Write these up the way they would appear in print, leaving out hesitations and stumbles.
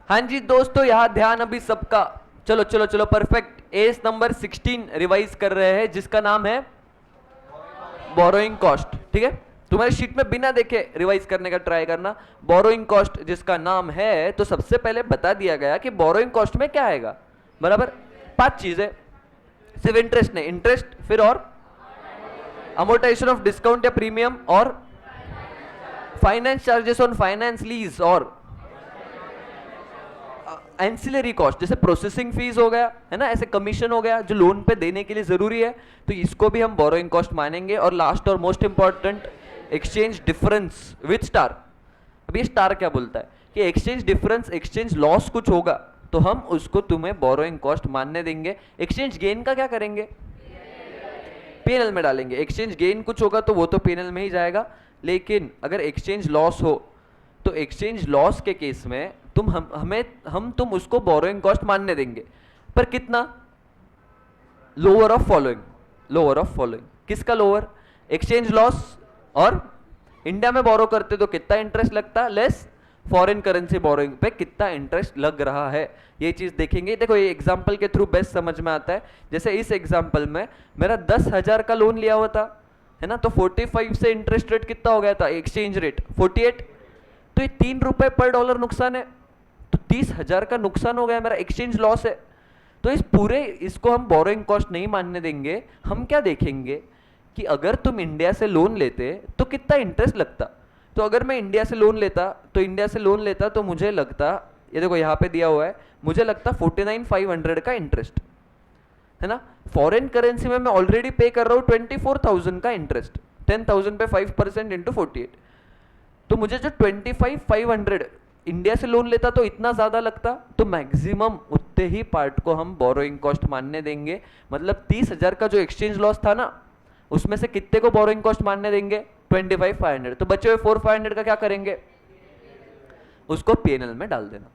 हाँ जी दोस्तों, यहाँ ध्यान अभी सबका। चलो चलो चलो, परफेक्ट। एस नंबर 16 रिवाइज कर रहे हैं, जिसका नाम है बोरोइंग कॉस्ट। ठीक है, तुम्हारी शीट में बिना देखे रिवाइज करने का ट्राई करना। बोरोइंग कॉस्ट जिसका नाम है, तो सबसे पहले बता दिया गया कि बोरोइंग कॉस्ट में क्या आएगा। बराबर, 5 चीजें। सिर्फ इंटरेस्ट नहीं, इंटरेस्ट फिर और अमोर्टाइजेशन ऑफ डिस्काउंट या प्रीमियम, और finance charges on finance lease, और एंसिलरी कॉस्ट जैसे प्रोसेसिंग फीस हो गया, है ना, ऐसे कमीशन हो गया जो लोन पे देने के लिए जरूरी है, तो इसको भी हम बोरोइंग कॉस्ट मानेंगे। और लास्ट और most important, exchange difference with star. अब ये स्टार क्या बोलता है कि एक्सचेंज डिफरेंस, एक्सचेंज लॉस कुछ होगा तो हम उसको तुम्हें बोरोइंग कॉस्ट मानने देंगे। एक्सचेंज गेन का क्या करेंगे, पीएनएल में डालेंगे। एक्सचेंज गेन कुछ होगा तो वो तो पीएनएल में ही जाएगा, लेकिन अगर एक्सचेंज लॉस हो तो एक्सचेंज लॉस के केस में तुम उसको बोरोइंग कॉस्ट मानने देंगे। पर कितना? Lower of following. Lower of following किसका लोअर? एक्सचेंज लॉस, और इंडिया में बोरो करते तो कितना इंटरेस्ट लगता, लेस फॉरेन करेंसी बोरोइंग पे कितना इंटरेस्ट लग रहा है, ये चीज देखेंगे। देखो ये एग्जांपल के थ्रू बेस्ट समझ में आता है। जैसे इस एग्जांपल में मेरा 10,000 का लोन लिया हुआ था, है ना, तो 45 से इंटरेस्ट रेट कितना हो गया था, एक्सचेंज रेट 48, तो ये 3 रुपए पर डॉलर नुकसान है, तो 30,000 का नुकसान हो गया, मेरा एक्सचेंज लॉस है। तो इस पूरे इसको हम बोरोइंग कॉस्ट नहीं मानने देंगे। हम क्या देखेंगे कि अगर तुम इंडिया से लोन लेते तो कितना इंटरेस्ट लगता। तो अगर मैं इंडिया से लोन लेता तो मुझे लगता, ये देखो यहाँ पे दिया हुआ है, मुझे लगता 49,500 का इंटरेस्ट, है ना। फॉरेन करेंसी में मैं ऑलरेडी पे कर रहा हूँ 24,000 का इंटरेस्ट, 10,000 पे 5% इंटू 48, तो मुझे जो 25,500 इंडिया से लोन लेता तो इतना ज्यादा लगता, तो मैक्सिमम उतने ही पार्ट को हम बोरोइंग कॉस्ट मानने देंगे। मतलब 30,000 का जो एक्सचेंज लॉस था ना, उसमें से कितने को बोरोइंग कॉस्ट मानने देंगे, 25,500। तो बचे हुए 4,500 का क्या करेंगे, उसको पीएनएल में डाल देना।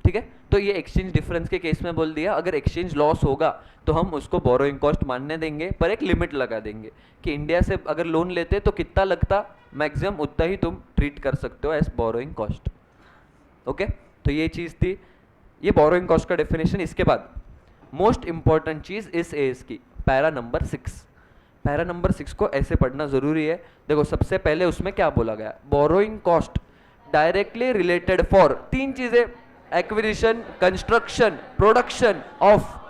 ठीक है, तो ये एक्सचेंज डिफरेंस के केस में बोल दिया। अगर एक्सचेंज लॉस होगा तो हम उसको बोरोइंग कॉस्ट मानने देंगे, पर एक लिमिट लगा देंगे कि इंडिया से अगर लोन लेते तो कितना लगता, मैक्सिमम उतना ही तुम ट्रीट कर सकते हो एज बोरोइंग कॉस्ट। ओके, तो ये चीज थी, ये बोरोइंग कॉस्ट का डेफिनेशन। इसके बाद मोस्ट इंपॉर्टेंट चीज इस एज की, पैरा नंबर 6। पैरा नंबर 6 को ऐसे पढ़ना जरूरी है। देखो सबसे पहले उसमें क्या बोला गया, borrowing cost directly related for 3 चीजें, acquisition, construction, production of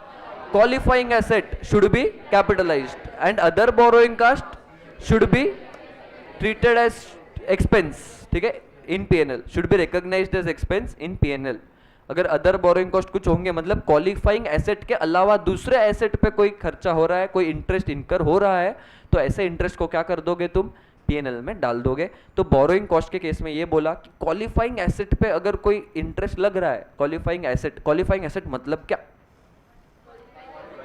qualifying asset should be capitalized and other borrowing cost should be treated as expense. ठीक है, in P&L should be recognized as expense in P&L. अगर other borrowing cost कुछ होंगे, मतलब qualifying asset के अलावा दूसरे asset पे कोई खर्चा हो रहा है, कोई इंटरेस्ट इनकर हो रहा है, तो ऐसे इंटरेस्ट को क्या कर दोगे तुम, पीएनएल में डाल दोगे। तो बोरोइंग कॉस्ट के केस में ये बोला कि क्वालिफाइंग एसेट पे अगर कोई इंटरेस्ट लग रहा है, क्वालिफाइंग एसेट मतलब क्या,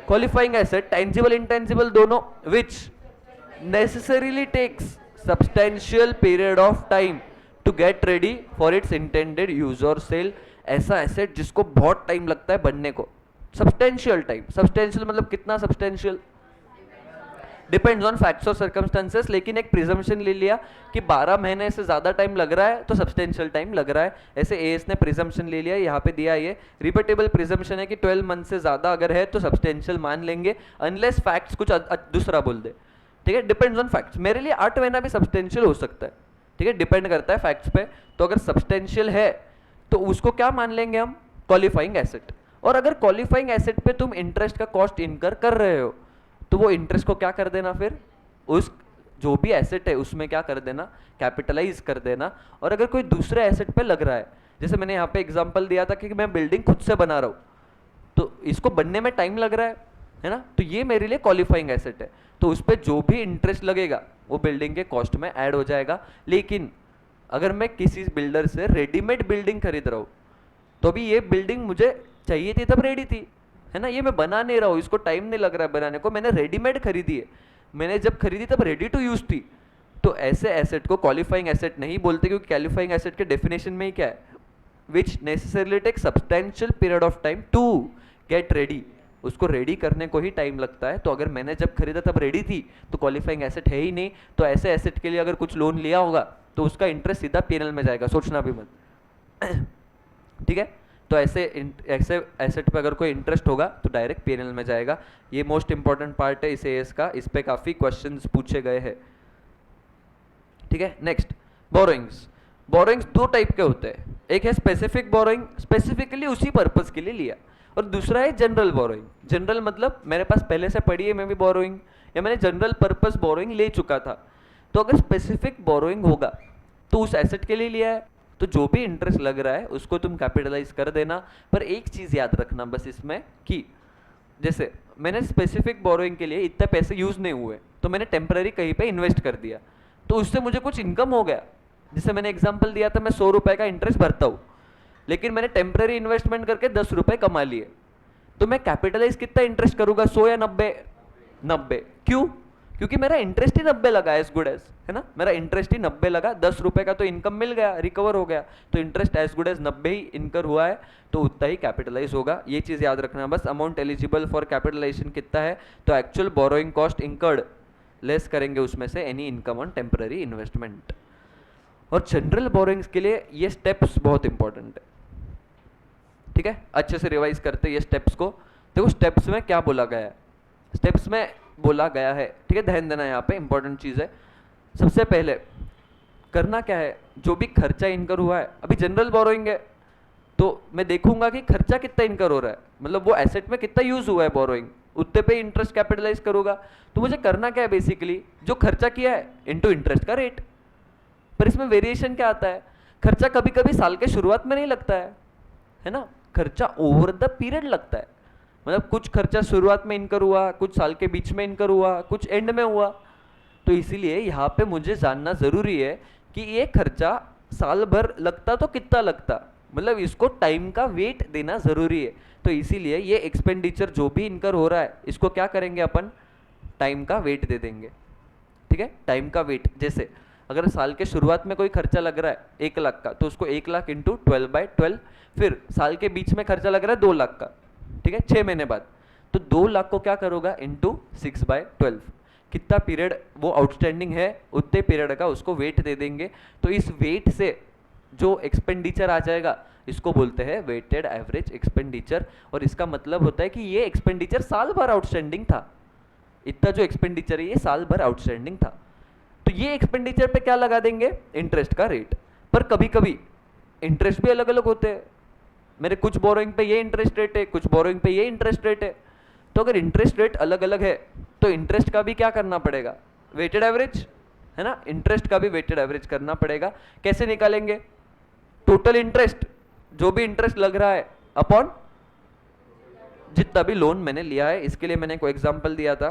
क्वालिफाइंग एसेट टेंजिबल इंटेंजिबल दोनों, which necessarily takes substantial period of time to get ready for its intended use और सेल। ऐसा एसेट जिसको बहुत टाइम लगता है बनने को, सब्सटेंशियल टाइम। सब्सटेंशियल मतलब कितना सब्सटेंशियल, डिपेंड्स ऑन फैक्ट्स और सर्कमस्टेंसेस, लेकिन एक प्रिजम्पशन ले लिया कि 12 महीने से ज्यादा टाइम लग रहा है तो सब्सटेंशियल टाइम लग रहा है। ऐसे एएस ने प्रिजम्पशन ले लिया, यहाँ पे दिया ये रिपीटेबल प्रिजम्पशन है कि 12 मंथ से ज्यादा अगर है तो सब्सटेंशियल मान लेंगे, अनलेस फैक्ट्स कुछ दूसरा बोल दे। ठीक है, डिपेंड्स ऑन फैक्ट्स। मेरे लिए 8 महीना भी सब्सटेंशियल हो सकता है, ठीक है, डिपेंड करता है फैक्ट्स पे। तो अगर सब्सटेंशियल है तो उसको क्या मान लेंगे हम, क्वालिफाइंग एसेट। और अगर क्वालिफाइंग एसेट पे तुम इंटरेस्ट का कॉस्ट इनकर कर रहे हो तो वो इंटरेस्ट को क्या कर देना, फिर उस जो भी एसेट है उसमें क्या कर देना, कैपिटलाइज कर देना। और अगर कोई दूसरे एसेट पे लग रहा है, जैसे मैंने यहाँ पे एग्जांपल दिया था कि मैं बिल्डिंग खुद से बना रहा हूँ, तो इसको बनने में टाइम लग रहा है ना, तो ये मेरे लिए क्वालिफाइंग एसेट है, तो उस पर जो भी इंटरेस्ट लगेगा वो बिल्डिंग के कॉस्ट में ऐड हो जाएगा। लेकिन अगर मैं किसी बिल्डर से रेडीमेड बिल्डिंग खरीद रहा हूँ, तो अभी ये बिल्डिंग मुझे चाहिए थी तब रेडी थी, है ना, ये मैं बना नहीं रहा हूँ, इसको टाइम नहीं लग रहा है बनाने को, मैंने रेडीमेड खरीदी है, मैंने जब खरीदी तब रेडी टू यूज थी, तो ऐसे एसेट को क्वालिफाइंग एसेट नहीं बोलते, क्योंकि क्वालिफाइंग एसेट के डेफिनेशन में ही क्या है, which necessarily take substantial period of time to get ready, उसको रेडी करने को ही टाइम लगता है। तो अगर मैंने जब खरीदा तब रेडी थी तो क्वालिफाइंग एसेट है ही नहीं, तो ऐसे एसेट के लिए अगर कुछ लोन लिया होगा तो उसका इंटरेस्ट सीधा पीएनएल में जाएगा, सोचना भी मत। ठीक है, तो ऐसे ऐसे एसेट पे अगर कोई इंटरेस्ट होगा तो डायरेक्ट पीएनएल में जाएगा। ये मोस्ट इंपॉर्टेंट पार्ट है इस एएस का, इस पे काफ़ी क्वेश्चंस पूछे गए हैं। ठीक है, नेक्स्ट बोरोइंग्स। बोरोइंग्स दो टाइप के होते हैं, एक है स्पेसिफिक बोरोइंग, स्पेसिफिकली उसी पर्पस के लिए लिया, और दूसरा है जनरल बोरोइंग। जनरल मतलब मेरे पास पहले से पड़ी है मैं भी बोरोइंग, या मैंने जनरल पर्पस बोरोइंग ले चुका था। तो अगर स्पेसिफिक बोरोइंग होगा तो उस एसेट के लिए लिया है, तो जो भी इंटरेस्ट लग रहा है उसको तुम कैपिटलाइज कर देना। पर एक चीज़ याद रखना बस इसमें कि जैसे मैंने स्पेसिफिक बोरोइंग के लिए इतने पैसे यूज़ नहीं हुए, तो मैंने टेम्पररी कहीं पे इन्वेस्ट कर दिया, तो उससे मुझे कुछ इनकम हो गया। जैसे मैंने एग्जांपल दिया था, मैं 100 रुपए का इंटरेस्ट भरता हूँ, लेकिन मैंने टेम्पररी इन्वेस्टमेंट करके 10 रुपए कमा लिए, तो मैं कैपिटलाइज कितना इंटरेस्ट करूंगा, 100 या 90? 90। क्यों? क्योंकि मेरा इंटरेस्ट ही 90 लगा, एज गुड एज, है ना, मेरा इंटरेस्ट ही 90 लगा, 10 रुपए का तो इनकम मिल गया, रिकवर हो गया, तो इंटरेस्ट एज गुड एज 90 ही इनकर हुआ है, तो उतना ही कैपिटलाइज होगा। ये चीज़ याद रखना बस। अमाउंट एलिजिबल फॉर कैपिटलाइजेशन कितना है, तो actual borrowing cost incurred less करेंगे उसमें से any income on temporary investment. और जनरल बोरोइंग्स के लिए ये स्टेप्स बहुत इंपॉर्टेंट है। ठीक है, अच्छे से रिवाइज करते हैं ये स्टेप्स को। देखो स्टेप्स में क्या बोला गया है, स्टेप्स में बोला गया है, ठीक है, ध्यान देना, यहाँ पे इंपॉर्टेंट चीज़ है। सबसे पहले करना क्या है, जो भी खर्चा इनकर हुआ है, अभी जनरल बोरोइंग है तो मैं देखूंगा कि खर्चा कितना इनकर हो रहा है, मतलब वो एसेट में कितना यूज हुआ है बोरोइंग, उतने पे इंटरेस्ट कैपिटलाइज करूंगा। तो मुझे करना क्या है, बेसिकली जो खर्चा किया है इनटू इंटरेस्ट का रेट। पर इसमें वेरिएशन क्या आता है, खर्चा कभी कभी साल के शुरुआत में नहीं लगता है ना, खर्चा ओवर द पीरियड लगता है, मतलब कुछ खर्चा शुरुआत में इनकर हुआ, कुछ साल के बीच में इनकर हुआ, कुछ एंड में हुआ। तो इसीलिए यहाँ पे मुझे जानना जरूरी है कि ये खर्चा साल भर लगता तो कितना लगता, मतलब इसको टाइम का वेट देना जरूरी है। तो इसीलिए ये एक्सपेंडिचर जो भी इनकर हो रहा है इसको क्या करेंगे अपन, टाइम का वेट दे देंगे। ठीक है, टाइम का वेट, जैसे अगर साल के शुरुआत में कोई खर्चा लग रहा है 1 लाख का, तो उसको 1 लाख इंटू 12/12, फिर साल के बीच में खर्चा लग रहा है 2 लाख का, ठीक है, 6 महीने बाद, तो 2 लाख को क्या करोगा इंटू 6/12, कितना पीरियड वो आउटस्टैंडिंग है उतने पीरियड का उसको वेट दे देंगे। तो इस वेट से जो एक्सपेंडिचर आ जाएगा इसको बोलते हैं वेटेड एवरेज एक्सपेंडिचर, और इसका मतलब होता है कि ये एक्सपेंडिचर साल भर आउटस्टैंडिंग था, इतना जो एक्सपेंडिचर है ये साल भर आउटस्टैंडिंग था। तो ये एक्सपेंडिचर पे क्या लगा देंगे, इंटरेस्ट का रेट। पर कभी कभी इंटरेस्ट भी अलग अलग होते हैं, मेरे कुछ बोरोइंग पे ये इंटरेस्ट रेट है, कुछ बोरोइंग पे ये इंटरेस्ट रेट है। तो अगर इंटरेस्ट रेट अलग अलग है तो इंटरेस्ट का भी क्या करना पड़ेगा, वेटेड एवरेज, है ना, इंटरेस्ट का भी वेटेड एवरेज करना पड़ेगा। कैसे निकालेंगे, टोटल इंटरेस्ट, जो भी इंटरेस्ट लग रहा है अपॉन जितना भी लोन मैंने लिया है। इसके लिए मैंने कोई एग्जांपल दिया था,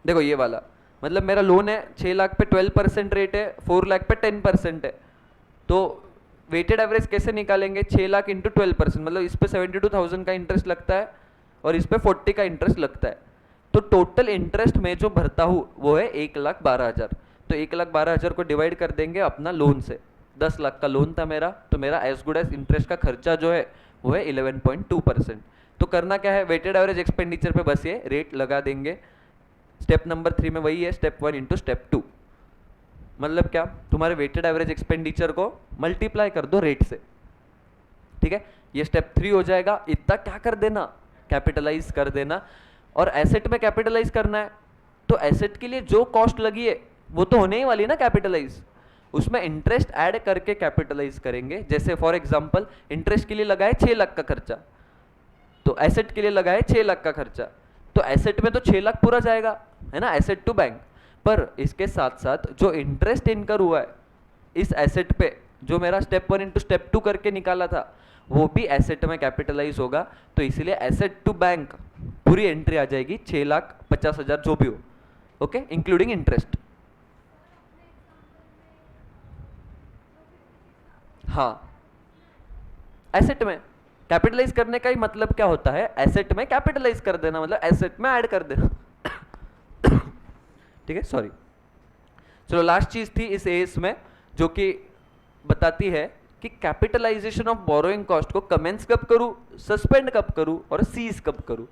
देखो ये वाला, मतलब मेरा लोन है 6 लाख पे 12% रेट है, 4 लाख पे 10% है, तो वेटेड एवरेज कैसे निकालेंगे, 6 लाख इंटू 12%, मतलब इस पे 72,000 का इंटरेस्ट लगता है और इस पे 40 का इंटरेस्ट लगता है। तो टोटल इंटरेस्ट में जो भरता हूँ वो है 1,12,000, तो 1,12,000 को डिवाइड कर देंगे अपना लोन से। 10 लाख का लोन था मेरा, तो मेरा एज गुड एज इंटरेस्ट का खर्चा जो है वो है 11.2%। तो करना क्या है, वेटेड एवरेज एक्सपेंडिचर पे बस ये रेट लगा देंगे। स्टेप नंबर 3 में वही है, स्टेप 1 इंटू स्टेप 2, मतलब क्या, तुम्हारे वेटेड एवरेज एक्सपेंडिचर को मल्टीप्लाई कर दो रेट से। ठीक है, ये स्टेप 3 हो जाएगा। इतना क्या कर देना, कैपिटलाइज कर देना। और एसेट में कैपिटलाइज करना है तो एसेट के लिए जो कॉस्ट लगी है वो तो होने ही वाली ना कैपिटलाइज, उसमें इंटरेस्ट ऐड करके कैपिटलाइज करेंगे। जैसे फॉर एग्जांपल इंटरेस्ट के लिए लगा है 6 लाख का खर्चा, तो एसेट के लिए लगा है 6 लाख का खर्चा, तो एसेट में तो 6 लाख पूरा जाएगा, है ना, एसेट टू बैंक। पर इसके साथ साथ जो इंटरेस्ट इनकर हुआ है इस एसेट पे, जो मेरा स्टेप 1 इंटू स्टेप 2 करके निकाला था, वो भी एसेट में कैपिटलाइज होगा। तो इसलिए एसेट टू बैंक पूरी एंट्री आ जाएगी 6,50,000 जो भी हो, ओके, इंक्लूडिंग इंटरेस्ट। हाँ, एसेट में कैपिटलाइज करने का ही मतलब क्या होता है, एसेट में कैपिटलाइज कर देना, मतलब एसेट में ऐड कर देना। ठीक है, सॉरी। चलो लास्ट चीज थी इस एस में जो कि बताती है कि कैपिटलाइजेशन ऑफ बोरोइंग कॉस्ट को कमेंस कब करूं, सस्पेंड कब करूं और सीज कब करूं।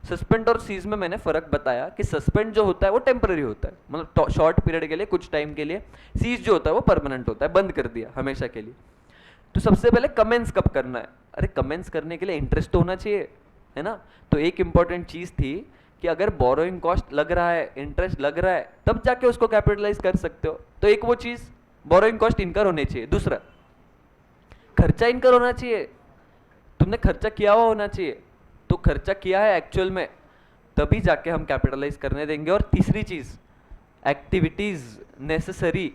सस्पेंड और सीज में मैंने फर्क बताया कि सस्पेंड जो होता है वो टेम्पररी होता है, मतलब शॉर्ट पीरियड के लिए, कुछ टाइम के लिए। सीज जो होता है वो परमानेंट होता है, बंद कर दिया हमेशा के लिए। तो सबसे पहले कमेंस कब करना है? अरे कमेंस करने के लिए इंटरेस्ट तो होना चाहिए, है ना? तो एक इंपॉर्टेंट चीज थी कि अगर बोरोइंग कॉस्ट लग रहा है, इंटरेस्ट लग रहा है, तब जाके उसको कैपिटलाइज कर सकते हो। तो एक वो चीज बोरोइंग कॉस्ट इनकर होनी चाहिए। दूसरा, खर्चा इनकर होना चाहिए, तुमने खर्चा किया हुआ होना चाहिए। तो खर्चा किया है एक्चुअल में, तभी जाके हम कैपिटलाइज करने देंगे। और तीसरी चीज, एक्टिविटीज नेसेसरी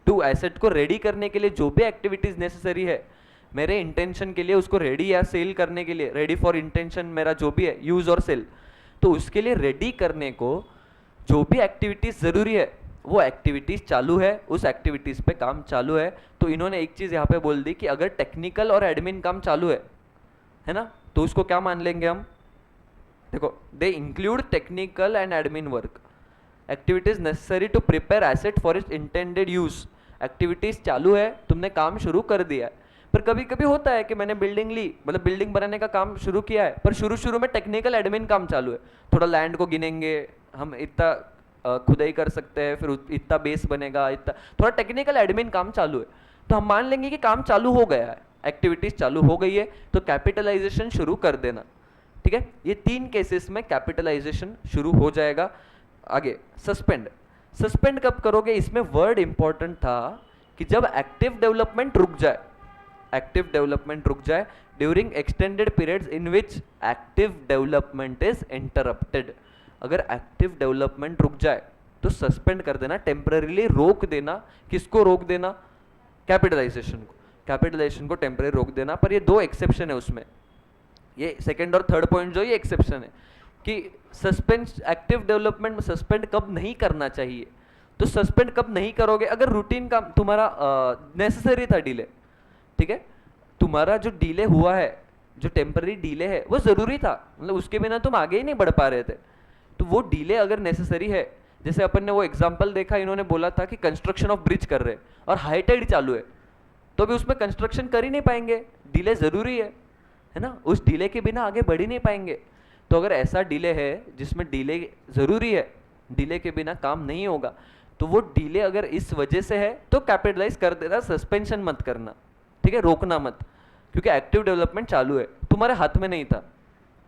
टू एसेट को रेडी करने के लिए, जो भी एक्टिविटीज नेसेसरी है मेरे इंटेंशन के लिए, उसको रेडी या सेल करने के लिए, रेडी फॉर इंटेंशन मेरा जो भी है, यूज और सेल, तो उसके लिए रेडी करने को जो भी एक्टिविटीज जरूरी है वो एक्टिविटीज चालू है, उस एक्टिविटीज पे काम चालू है। तो इन्होंने एक चीज यहाँ पे बोल दी कि अगर टेक्निकल और एडमिन काम चालू है ना, तो उसको क्या मान लेंगे हम? देखो, they include technical and admin work, activities necessary to prepare asset for its intended use. Activities चालू है, तुमने काम शुरू कर दिया है। पर कभी कभी होता है कि मैंने बिल्डिंग ली, मतलब बिल्डिंग बनाने का काम शुरू किया है, पर शुरू में टेक्निकल एडमिन काम चालू है। थोड़ा लैंड को गिनेंगे हम, इतना खुदाई कर सकते हैं, फिर इतना बेस बनेगा, इतना थोड़ा टेक्निकल एडमिन काम चालू है। तो हम मान लेंगे कि काम चालू हो गया है, एक्टिविटीज चालू हो गई है, तो कैपिटलाइजेशन शुरू कर देना। ठीक है, ये 3 केसेस में कैपिटलाइजेशन शुरू हो जाएगा। आगे सस्पेंड कब करोगे? इसमें वर्ड इंपॉर्टेंट था कि जब एक्टिव डेवलपमेंट रुक जाए during extended periods in which active development is interrupted. अगर एक्टिव डेवलपमेंट रुक जाए तो सस्पेंड कर देना, टेम्पररीली रोक देना। किसको रोक देना? कैपिटलाइजेशन को टेम्पररी रोक देना। पर ये 2 एक्सेप्शन है उसमें, ये सेकंड और थर्ड पॉइंट जो ये एक्सेप्शन है कि सस्पेंड, एक्टिव डेवलपमेंट में सस्पेंड कब नहीं करना चाहिए। तो सस्पेंड कब नहीं करोगे? अगर रूटीन काम तुम्हारा नेसेसरी था डिले, ठीक है, तुम्हारा जो डिले हुआ है, जो टेम्पररी डिले है वो जरूरी था, मतलब उसके बिना तुम आगे ही नहीं बढ़ पा रहे थे, तो वो डिले अगर नेसेसरी है, जैसे अपन ने वो एग्जांपल देखा, इन्होंने बोला था कि कंस्ट्रक्शन ऑफ ब्रिज कर रहे हैं और हाई टाइड चालू है, तो भी उसमें कंस्ट्रक्शन कर ही नहीं पाएंगे, डिले जरूरी है ना, उस डिले के बिना आगे बढ़ ही नहीं पाएंगे। तो अगर ऐसा डिले है जिसमें डिले जरूरी है, डिले के बिना काम नहीं होगा, तो वो डिले अगर इस वजह से है तो कैपिटलाइज कर देना, सस्पेंशन मत करना, ठीक है, रोकना मत, क्योंकि एक्टिव डेवलपमेंट चालू है, तुम्हारे हाथ में नहीं था,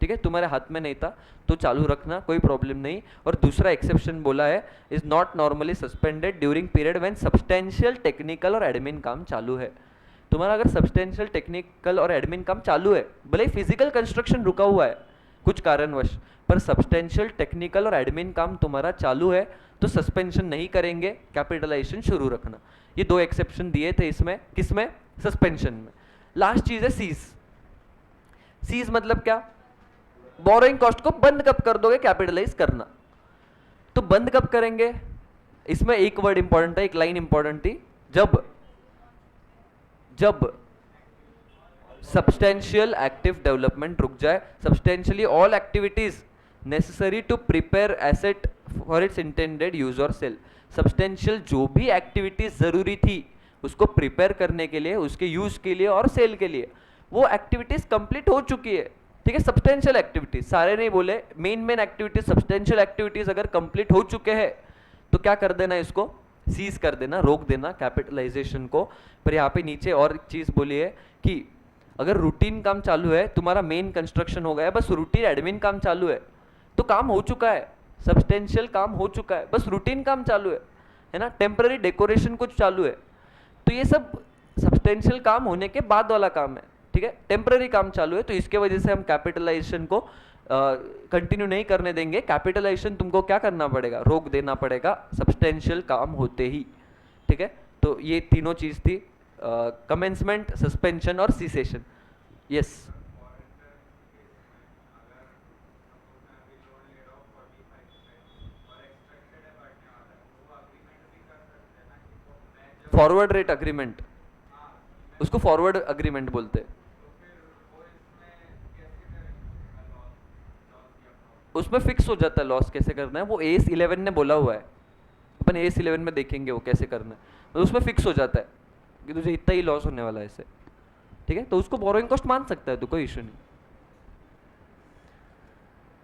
ठीक है, तुम्हारे हाथ में नहीं था, तो चालू रखना, कोई प्रॉब्लम नहीं। और दूसरा एक्सेप्शन बोला है, is not normally suspended during period when substantial technical और एडमिन काम चालू है। तुम्हारा अगर सब्सटेंशियल टेक्निकल और एडमिन काम चालू है, भले ही फिजिकल कंस्ट्रक्शन रुका हुआ है कुछ कारणवश, पर सब्सटेंशियल टेक्निकल और एडमिन काम तुम्हारा चालू है, तो सस्पेंशन नहीं करेंगे, कैपिटलाइजेशन शुरू रखना। ये 2 एक्सेप्शन दिए थे इसमें, किसमें? सस्पेंशन में। लास्ट चीज है सीज मतलब क्या? बोरोइंग कॉस्ट को बंद कब कर दोगे? कैपिटलाइज करना। तो बंद कब करेंगे? इसमें एक वर्ड इंपॉर्टेंट है, एक लाइन इंपॉर्टेंट थी, जब सब्सटेंशियल एक्टिव डेवलपमेंट रुक जाए, substantially all activities necessary to prepare asset for its intended use और सेल। सब्सटेंशियल जो भी एक्टिविटीज जरूरी थी उसको प्रिपेयर करने के लिए, उसके यूज के लिए और सेल के लिए, वो एक्टिविटीज कंप्लीट हो चुकी है, ठीक है। सब्सटेंशियल एक्टिविटीज, सारे नहीं बोले, मेन एक्टिविटीज, सब्सटेंशियल एक्टिविटीज अगर कंप्लीट हो चुके हैं तो क्या कर देना, इसको सीज कर देना, रोक देना कैपिटलाइजेशन को। पर यहाँ पे नीचे और एक चीज बोली है कि अगर रूटीन काम चालू है, तुम्हारा मेन कंस्ट्रक्शन हो गया है, बस रूटीन एडमिन काम चालू है, तो काम हो चुका है, सब्सटेंशियल काम हो चुका है, बस रूटीन काम चालू है ना, टेम्पररी डेकोरेशन कुछ चालू है, तो ये सब सब्सटेंशियल काम होने के बाद वाला काम है, ठीक है, टेम्पररी काम चालू है, तो इसके वजह से हम कैपिटलाइजेशन को कंटिन्यू नहीं करने देंगे। कैपिटलाइजेशन तुमको क्या करना पड़ेगा, रोक देना पड़ेगा सब्सटेंशियल काम होते ही, ठीक है। तो ये तीनों चीज थी, कमेंसमेंट, सस्पेंशन और cessation. Yes, forward rate agreement, उसको फॉरवर्ड अग्रीमेंट बोलते हैं। उसमें फिक्स हो जाता है लॉस कैसे करना है, वो AS 11 ने बोला हुआ है, अपन AS 11 में देखेंगे वो कैसे करना है, तो उसमें फिक्स हो जाता है कि तुझे इतना ही लॉस होने वाला है इससे, ठीक है, तो उसको बोरोइंग कॉस्ट मान सकता है, तो कोई इशू नहीं,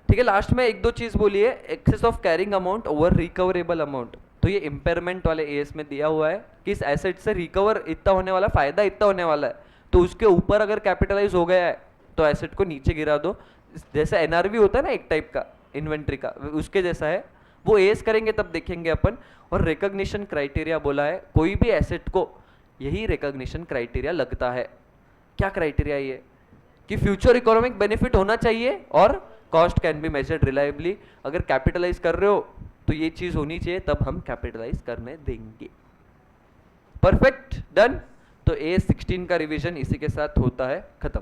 ठीक है। लास्ट में 1-2 चीज बोली है, excess of carrying amount over recoverable amount, तो ये इम्पेयरमेंट वाले AS में दिया हुआ है कि इस एसेट से रिकवर इतना होने वाला, फायदा इतना होने वाला है, तो उसके ऊपर अगर कैपिटलाइज हो गया है तो एसेट को नीचे गिरा दो। जैसे एनआरवी होता है ना एक टाइप का इन्वेंट्री का, उसके जैसा है। वो एस करेंगे तब देखेंगे अपन। और रिकॉग्निशन क्राइटेरिया बोला है, कोई भी एसेट को यही रिकॉग्निशन क्राइटेरिया लगता है। क्या क्राइटेरिया ये कि फ्यूचर इकोनॉमिक बेनिफिट होना चाहिए और cost can be measured reliably. अगर कैपिटलाइज कर रहे हो तो ये चीज होनी चाहिए, तब हम कैपिटलाइज करने देंगे। Perfect, done. तो A16 का रिवीजन इसी के साथ होता है खत्म।